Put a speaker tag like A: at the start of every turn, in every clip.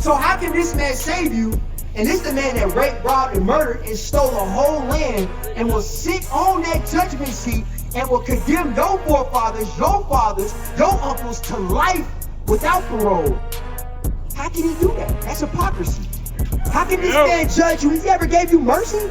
A: So how can this man save you? And this the man that raped, robbed, and murdered and stole a whole land and will sit on that judgment seat and will condemn your forefathers, your fathers, your uncles to life without parole. How can he do that? That's hypocrisy. How can this man judge you? He ever gave you mercy?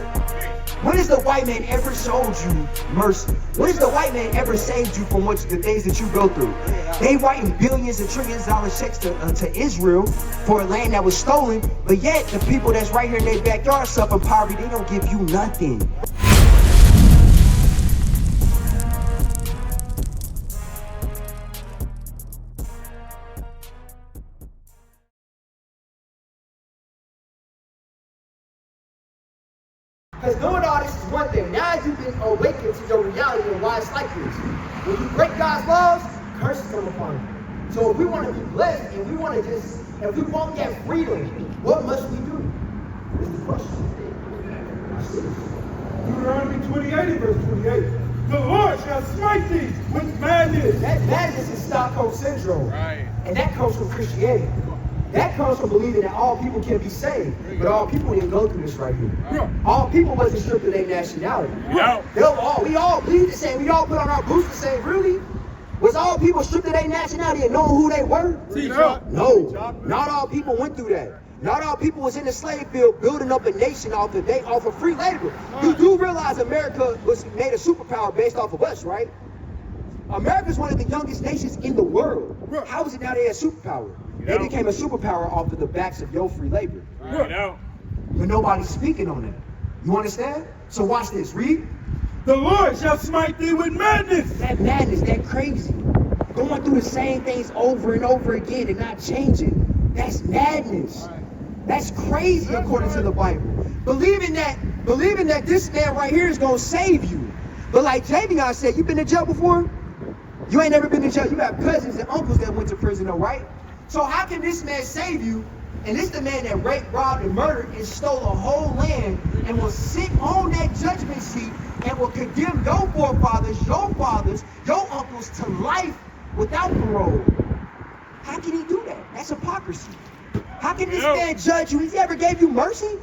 A: When has the white man ever showed you mercy? When has the white man ever saved you from the things that you go through? They writing billions and trillions of dollar checks to Israel for a land that was stolen, but yet the people that's right here in their backyard suffer poverty. They don't give you nothing. Because doing all this is one thing. Now you've been awakened to your reality and why it's like this. When you break God's laws, curses come upon you. So if we want to be blessed and we want to if we want that freedom, what must we do? This is the question.
B: Deuteronomy 28 verse 28. The Lord shall smite thee with madness.
A: That madness is Stockholm Syndrome.
B: Right.
A: And that comes from Christianity. That comes from believing that all people can be saved. But all people didn't go through this right here. All people wasn't stripped of their nationality. We all bleed the same. We all put on our boots the same. Really? Was all people stripped of their nationality and knowing who they were? No. Not all people went through that. Not all people was in the slave field building up a nation off of free labor. You do realize America was made a superpower based off of us, right? America's one of the youngest nations in the world. How is it now they a superpower? They became a superpower off of the backs of your free labor. But nobody's speaking on that. You understand? So watch this. Read.
B: The Lord shall smite thee with madness.
A: That madness, that crazy. Going through the same things over and over again and not changing. That's madness. That's crazy according to the Bible. Believing that this man right here is going to save you. But like Javion said, you been in jail before? You ain't never been in jail. You got cousins and uncles that went to prison though, right? So how can this man save you? And this the man that raped, robbed, and murdered and stole a whole land and will sit on that judgment seat and will condemn your forefathers, your fathers, your uncles to life without parole. How can he do that? That's hypocrisy. How can this man judge you? He ever gave you mercy?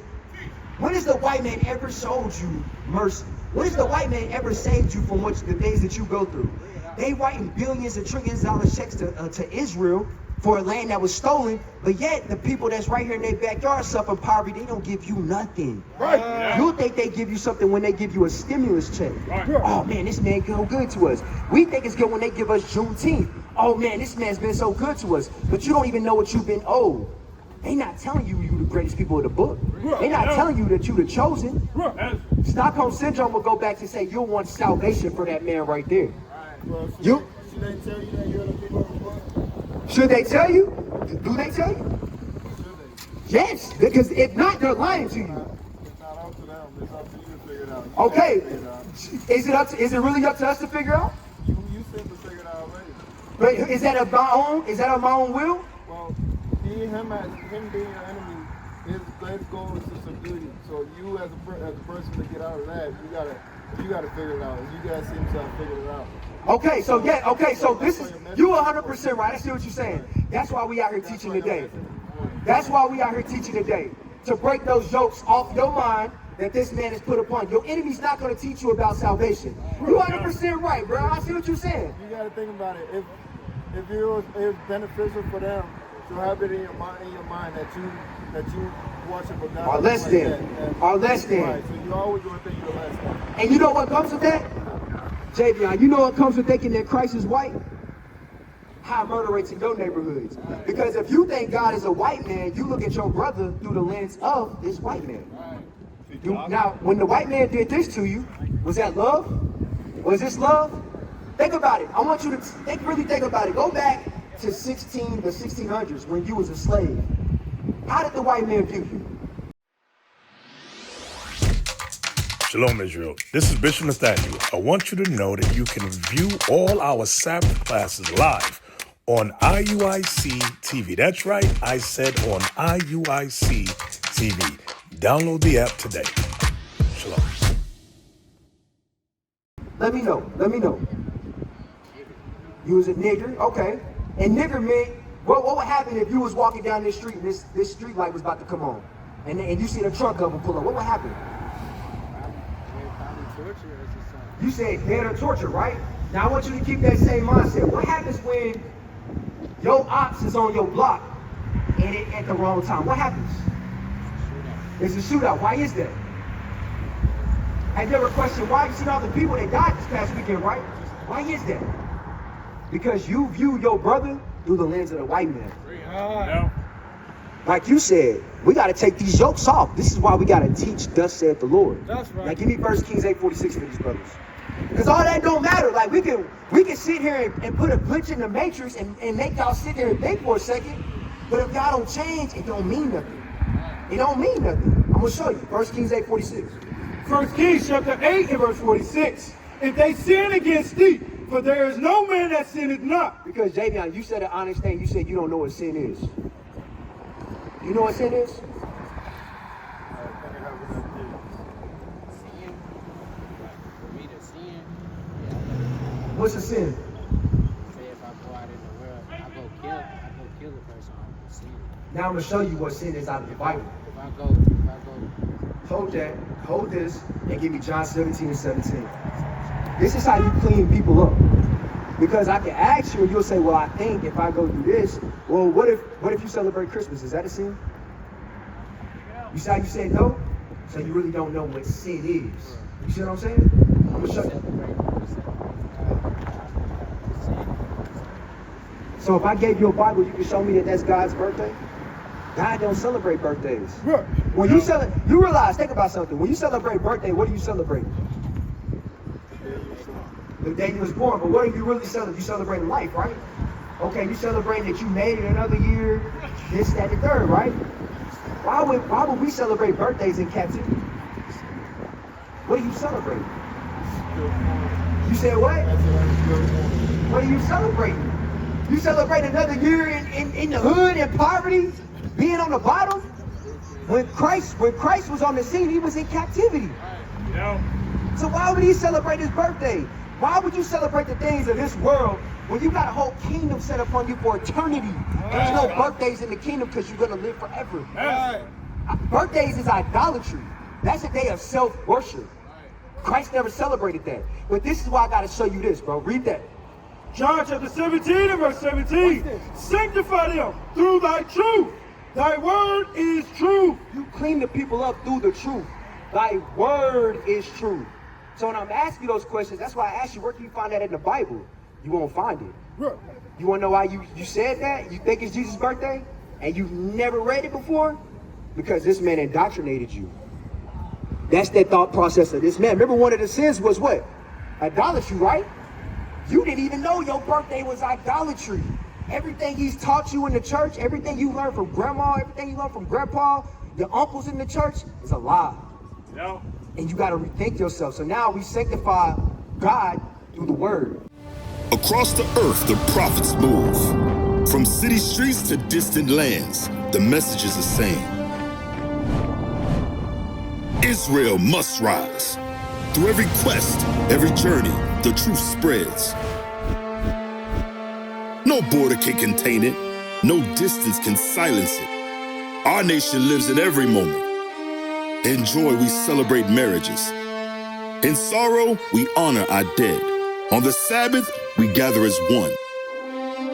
A: When has the white man ever showed you mercy? When has the white man ever saved you from the things that you go through? They writing billions and trillions of dollar checks to Israel for a land that was stolen, but yet the people that's right here in their backyard suffer poverty. They don't give you nothing. You think they give you something when they give you a stimulus check. Oh man, this man so good to us. We think it's good when they give us Juneteenth. Oh man, this man's been so good to us. But you don't even know what you've been owed. They not telling you the greatest people of the book. They not telling you that you the chosen. Stockholm Syndrome will go back to say you'll want salvation for that man right there.
B: Should they tell you that you're the people of the book?
A: Should they tell you? Do they tell you? Yes, because if not, they're lying to you.
B: It's not up to them. It's up to you to figure it out.
A: Okay, is it really up to us to figure out?
B: You seem to figure it out already.
A: But is that of my own? Is that of my own will?
B: Well, him being your enemy, his goal is to subdue you. So you as a person to get out of that, you gotta figure it out. You guys seem to have figured it out.
A: Okay, so this is, you 100% right. I see what you're saying. That's why we out here teaching today. That's why we out here teaching today. To break those jokes off your mind that this man has put upon you. Your enemy's not going to teach you about salvation. You 100% right, bro. I see what you're saying.
B: You gotta think about it. If it was beneficial for them to have it in your mind that you worship a God
A: or less than.
B: Right, so you always want to think you're less than.
A: And you know what comes with that? Javion, you know what comes with thinking that Christ is white? High murder rates in your neighborhoods. Because if you think God is a white man, you look at your brother through the lens of this white man. Now, when the white man did this to you, was that love? Was this love? Think about it. I want you to really think about it. Go back to the 1600s when you was a slave. How did the white man view you?
C: Shalom, Israel. This is Bishop Nathaniel. I want you to know that you can view all our Sabbath classes live on IUIC TV. That's right, I said on IUIC TV. Download the app today. Shalom.
A: Let me know. You was a nigger? Okay. And nigger meant What would happen if you was walking down this street and this street light was about to come on? And you see the trunk of them pull up? What would happen? You said dead or torture, right? Now I want you to keep that same mindset. What happens when your ops is on your block and it at the wrong time? What happens? It's a shootout. Why is that? Have you ever questioned why? You seen all the people that died this past weekend, right? Why is that? Because you view your brother through the lens of the white man.
B: Yeah.
A: Like you said, we got to take these yokes off. This is why we got to teach, thus saith the Lord.
B: That's right.
A: Like, give me 1 Kings 8:46 for these brothers. Because all that don't matter. Like, we can sit here and put a glitch in the matrix and make y'all sit there and think for a second. But if y'all don't change, it don't mean nothing. It don't mean nothing. I'm going to show you. 1 Kings 8:46.
D: 1 Kings chapter 8 and verse 46. If they sin against thee, for there is no man that sinneth not.
A: Because, Javion, you said an honest thing. You said you don't know what sin is. You know what sin is?
E: Sin, for me to sin,
A: What's a sin?
E: say if I go out in the world, I go kill a person, I'm sin.
A: Now I'm going to show you what sin is out of the Bible.
E: If I go,
A: Hold that, hold this, and give me John 17:17. This is how you clean people up. Because I can ask you and you'll say, well, I think if I go do this, well, what if you celebrate Christmas? Is that a sin? You see how you said no? So you really don't know what sin is. You see what I'm saying? I'm gonna show you. So if I gave you a Bible, you can show me that that's God's birthday? God don't celebrate birthdays.
D: Right.
A: When you realize, think about something. When you celebrate birthday, what are you celebrating? The day you was born. But what are you really celebrating? You celebrating life, right? Okay, you celebrating that you made it another year, this, that, and the third, right? Why would we celebrate birthdays in captivity? What are you celebrating? You said what? What are you celebrating? You celebrate another year in the hood, in poverty, being on the bottom? When Christ was on the scene, he was in captivity. So why would he celebrate his birthday? Why would you celebrate the things of this world when you got a whole kingdom set upon you for eternity? There's no birthdays in the kingdom because you're going to live forever. Birthdays is idolatry. That's a day of self-worship. Christ never celebrated that. But this is why I got to show you this, bro. Read that.
D: John chapter 17 and verse 17. Sanctify them through thy truth. Thy word is truth.
A: You clean the people up through the truth. Thy word is truth. So when I'm asking you those questions, that's why I asked you, where can you find that in the Bible? You won't find it.
D: Right.
A: You want to know why you said that? You think it's Jesus' birthday? And you've never read it before? Because this man indoctrinated you. That's that thought process of this man. Remember, one of the sins was what? Idolatry, right? You didn't even know your birthday was idolatry. Everything he's taught you in the church, everything you learned from grandma, everything you learned from grandpa, your uncles in the church, is a lie.
D: No.
A: And you got to rethink yourself. So now we sanctify God through the word.
F: Across the earth, the prophets move. From city streets to distant lands, the message is the same. Israel must rise. Through every quest, every journey, the truth spreads. No border can contain it. No distance can silence it. Our nation lives in every moment. In joy, we celebrate marriages. In sorrow, we honor our dead. On the Sabbath, we gather as one.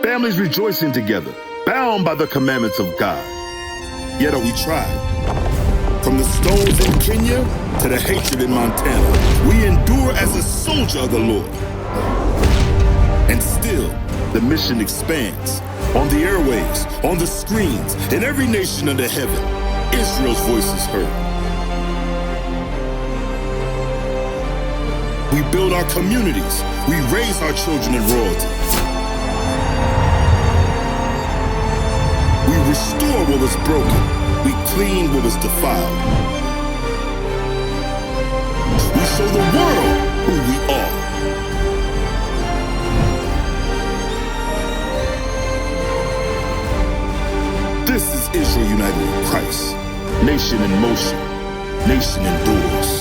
F: Families rejoicing together, bound by the commandments of God. Yet are we tried. From the stones in Kenya to the hatred in Montana, we endure as a soldier of the Lord. And still, the mission expands. On the airwaves, on the screens, in every nation under heaven, Israel's voice is heard. We build our communities. We raise our children in royalty. We restore what was broken. We clean what was defiled. We show the world who we are. This is Israel united in Christ. Nation in motion. Nation endures.